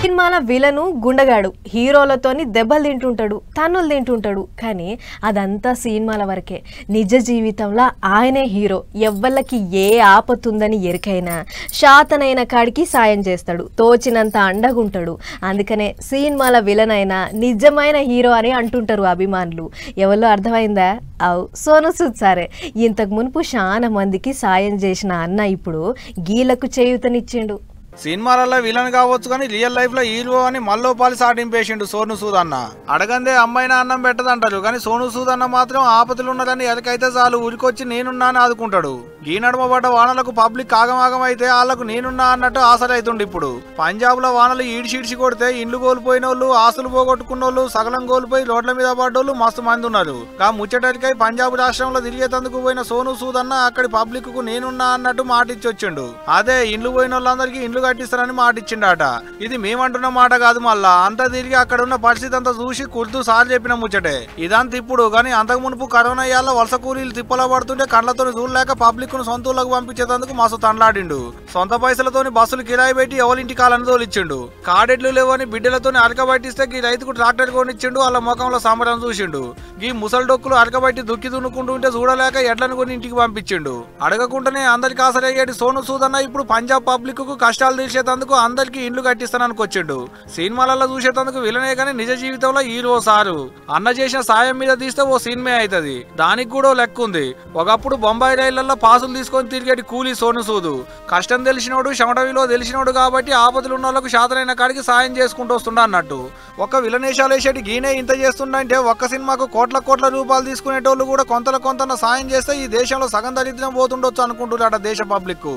సినిమాల విలను గుండగాడు హీరోలతోని దెబ్బలు తింటుంటాడు తన్నులు తింటుంటాడు కానీ అదంతా సినిమాల వరకే నిజ జీవితంలో ఆయనే హీరో ఎవ్వళ్ళకి ఏ ఆపతుందని ఎరికైనా శాతనైన కాడికి సాయం చేస్తాడు తోచినంత అండగుంటాడు అందుకనే సినిమాల విలన్ అయినా నిజమైన హీరో అని అంటుంటారు అభిమానులు ఎవరో అర్థమైందా అవు సోను సూద్ సారే ఇంతకు మునుపు చాలా మందికి సాయం చేసిన అన్న ఇప్పుడు గీలకు చేయూతనిచ్చిండు సినిమాలలో విలన్ కావచ్చు కానీ రియల్ లైఫ్ లో హీరో అని మల్లోపాలి సాటింపేసిండు సోను సూద్ అన్న అడగందే అమ్మాయినా అన్నం పెట్టదంటారు కానీ సోను సూద్ అన్న మాత్రం ఆపదలు ఉన్నారని ఎదకైతే చాలు ఊరికొచ్చి నేనున్నా అని ఆదుకుంటాడు ఈ నడుమబడ్డ వానలకు పబ్లిక్ ఆగమాగం అయితే వాళ్ళకు నేనున్నా అన్నట్టు ఆశలైతుండు ఇప్పుడు పంజాబ్ లో వానలు ఈడిచిడిచి కొడితే ఇండ్లు కోల్పోయిన వాళ్ళు ఆస్తులు పోగొట్టుకున్న వాళ్ళు సగలం కోల్పోయి రోడ్ల మీద పడ్డోళ్ళు మస్తు మంది ఉన్నారు కా ముచ్చటరికై పంజాబ్ రాష్ట్రంలో తిరిగేతందుకు పోయిన సోను సూద్ అన్న అక్కడి పబ్లిక్ కు నేనున్నా అన్నట్టు మాటిచ్చి వచ్చిండు అదే ఇండ్లు పోయిన వాళ్ళందరికీ ఇండ్లు కట్టిస్తారని మాట ఇచ్చిండట ఇది మేమంటున్న మాట కాదు మళ్ళా అంతా తిరిగి అక్కడ ఉన్న పరిస్థితి అంతా చూసి కుర్తూ సార్ చెప్పిన ముచ్చటే ఇదంతా ఇప్పుడు కానీ అంతకు మునుపు కరోనా ఏళ్ళ వలస కూలీలు తిప్పలా పడుతుంటే కళ్ళతో చూడలేక పబ్లిక్ ను సొంత ఊళ్ళకు పంపించేందుకు మస్తు తండ్లాడిండు సొంత పైసలతోని బస్సులు కిరాయి పెట్టి ఎవరింటి కాలని తోలిచ్చిండు కాడెడ్లు లేవని బిడ్డలతోని అరకబట్టిస్తే ఈ రైతుకు ట్రాక్టర్ కొనిచ్చిండు వాళ్ళ ముఖంలో సంబరం చూసిండు ఈ ముసలి డొక్కులు అరకబట్టి దుక్కి దున్నుకుంటుంటే చూడలేక ఎడ్లను కొని ఇంటికి పంపించిండు అడగకుండానే అందరికి ఆసరయ్యేటి సోను సూద్ అన్న ఇప్పుడు పంజాబ్ పబ్లిక్ కు కష్టాలు తీర్చేందుకు అందరికి ఇండ్లు కట్టిస్తానని వచ్చిండు సినిమాలలో చూసేందుకు విలనే కానీ నిజ జీవితంలో హీరో సారు అన్న చేసిన సాయం మీద తీస్తే ఓ సినిమా అవుతుంది దానికి కూడా లెక్క ఉంది ఒకప్పుడు బొంబాయి రైళ్లలో పాసులు తీసుకొని తిరిగేటి కూలీ సోను సూద్ కష్టం తెలిసినోడు శమటవిలో తెలిసినోడు కాబట్టి ఆపదలు ఉన్న వాళ్ళకు శాతనైన కాడికి సాయం చేసుకుంటూ వస్తుండ అన్నట్టు ఒక్క విలనేషాలు వేసేటి గీనే ఇంత చేస్తుండంటే ఒక్క సినిమాకు కోట్ల రూపాయలు తీసుకునేటోళ్ళు కూడా కొంత సాయం చేస్తే ఈ దేశంలో సగం దరిద్రం పోతుండొచ్చు అనుకుంటున్నారట దేశ పబ్లిక్